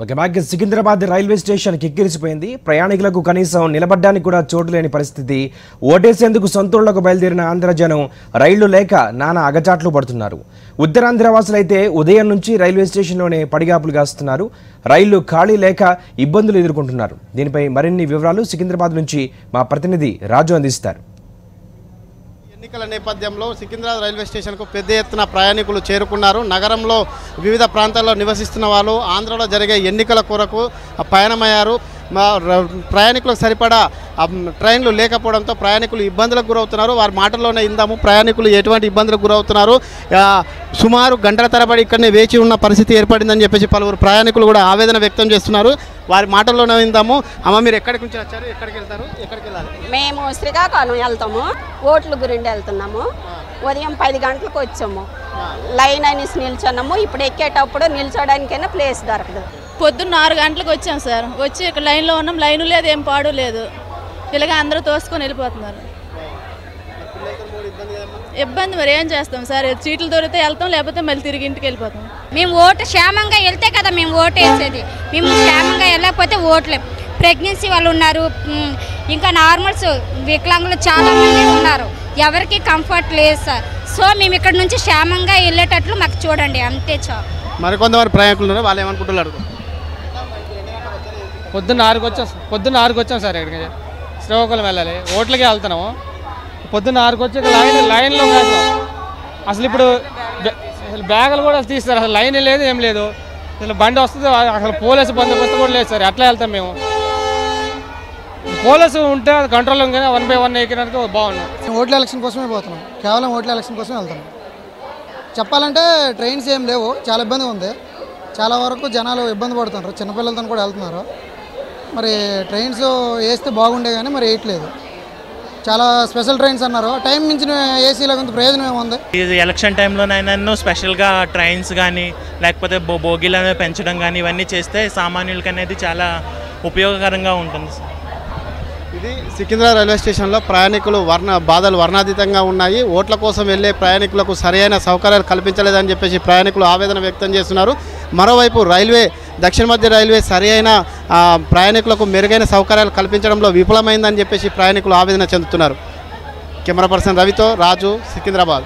ఒక bag Secunderabad railway station కిక్కిరిసిపోయింది. ప్రయాణికులకు కనీసం నిలబడ్డానికి కూడా చోటు లేని పరిస్థితి. ఓటేసేందుకు సొంతూళ్లకు బయలుదేరిన ఆంధ్రజనం రైళ్లు లేక నానా అగచాట్లు పడుతున్నారు. ఉత్తరాంధ్ర వాసులైతే ఉదయం నుంచి రైల్వే స్టేషన్లోనే పడిగాపులు కాస్తున్నారు. రైళ్లు ఖాళీ లేక ఇబ్బందులు ఎదుర్కొంటున్నారు. దీనిపై మరిన్ని వివరాలు సికింద్రాబాద్ నుంచి మా ప్రతినిధి రాజు అందిస్తారు. ఎన్నికల నేపథ్యంలో సికింద్రాబాద్ రైల్వే స్టేషన్కు పెద్ద ఎత్తున ప్రయాణికులు చేరుకున్నారు. నగరంలో వివిధ ప్రాంతాల్లో నివసిస్తున్న వాళ్ళు ఆంధ్రలో జరిగే ఎన్నికల కొరకు పయనమయ్యారు. ప్రయాణికులకు సరిపడా ట్రైన్లు లేకపోవడంతో ప్రయాణికులు ఇబ్బందులకు గురవుతున్నారు. వారి మాటల్లోనే ఇందాము ప్రయాణికులు ఎటువంటి ఇబ్బందులకు గురవుతున్నారు. సుమారు గంటల తరబడి ఇక్కడనే వేచి ఉన్న పరిస్థితి ఏర్పడిందని చెప్పేసి పలువురు ప్రయాణికులు కూడా ఆవేదన వ్యక్తం చేస్తున్నారు. వారి మాటల్లోనే ఇందాము. అమ్మ, మీరు ఎక్కడికి నుంచి వచ్చారు? ఎక్కడికి వెళ్తారు? ఎక్కడికి వెళ్ళాలి? మేము శ్రీకాకుళం వెళ్తాము. ఓట్ల గురించి వెళ్తున్నాము. ఉదయం 10 గంటలకు వచ్చాము. లైన్ అనేసి నిల్చున్నాము. ఇప్పుడు ఎక్కేటప్పుడు నిల్చోడానికైనా ప్లేస్ దొరకదు. పొద్దున్న 6 గంటలకు వచ్చాం సార్. వచ్చి ఇక్కడ లైన్లో ఉన్నాం. లైను లేదు, ఏం పాడు లేదు. ఇలాగే అందరూ తోసుకొని వెళ్ళిపోతున్నారు. ఇబ్బంది మరి ఏం చేస్తాం సార్? సీట్లు దొరికితే వెళ్తాం, లేకపోతే మళ్ళీ తిరిగి ఇంటికి వెళ్ళిపోతాం. మేము ఓటు క్షేమంగా వెళ్తే కదా మేము ఓటు వేసేది. మేము క్షేమంగా వెళ్ళకపోతే ఓట్లేం. ప్రెగ్నెన్సీ వాళ్ళు ఉన్నారు, ఇంకా నార్మల్స్ వికలాంగులు చాలామంది ఉన్నారు. ఎవరికి కంఫర్ట్ లేదు సార్. సో మేము ఇక్కడ నుంచి క్షేమంగా వెళ్ళేటట్లు మాకు చూడండి, అంతే చాలు. మరికొంతమంది ప్రయాణికులు ఉన్నారు, వాళ్ళు ఏమనుకుంటున్నారు? పొద్దున్న 6కి వచ్చాం సార్. ఇక్కడికి శ్రీకాకుళం వెళ్ళాలి, ఓట్లకే వెళ్తున్నాము. పొద్దున్న 6కి వచ్చి లైన్లో కాదు. అసలు ఇప్పుడు బ్యాగులు కూడా తీస్తారు. అసలు లైన్ లేదు, ఏం లేదు. అసలు బండి వస్తుంది, అసలు పోలీసు బందోబస్తు కూడా లేదు సార్. ఎట్లా వెళ్తాం మేము? పోలీసు ఉంటే అది కంట్రోల్లో కానీ 1 by 1 ఎక్కినందుకు బాగున్నాం. ఓట్ల ఎలక్షన్ కోసమే పోతున్నాం. కేవలం ఓట్ల ఎలక్షన్ కోసమే వెళ్తున్నాం. చెప్పాలంటే ట్రైన్స్ ఏం లేవు, చాలా ఇబ్బందిగా ఉంది. చాలా వరకు జనాలు ఇబ్బంది పడుతున్నారు. చిన్నపిల్లలతో కూడా వెళ్తున్నారు. మరి ట్రైన్స్ వేస్తే బాగుండే కానీ మరి వేయట్లేదు. చాలా స్పెషల్ ట్రైన్స్ అన్నారు. టైం మించిన ఏసీలో కొంత ప్రయోజనం ఏముంది? ఇది ఎలక్షన్ టైంలోనైనా స్పెషల్గా ట్రైన్స్ కానీ లేకపోతే బోగీలను పెంచడం కానీ ఇవన్నీ చేస్తే సామాన్యులకి అనేది చాలా ఉపయోగకరంగా ఉంటుంది. ఇది సికింద్రాబాద్ రైల్వే స్టేషన్లో ప్రయాణికులు బాధలు వర్ణాతీతంగా ఉన్నాయి. ఓట్ల కోసం వెళ్ళే ప్రయాణికులకు సరైన సౌకర్యాలు కల్పించలేదని చెప్పేసి ప్రయాణికులు ఆవేదన వ్యక్తం చేస్తున్నారు. మరోవైపు దక్షిణ మధ్య రైల్వే సరైన ప్రయాణికులకు మెరుగైన సౌకర్యాలు కల్పించడంలో విఫలమైందని చెప్పేసి ప్రయాణికులు ఆవేదన చెందుతున్నారు. కెమెరా పర్సన్ రవితో రాజు, సికింద్రాబాద్.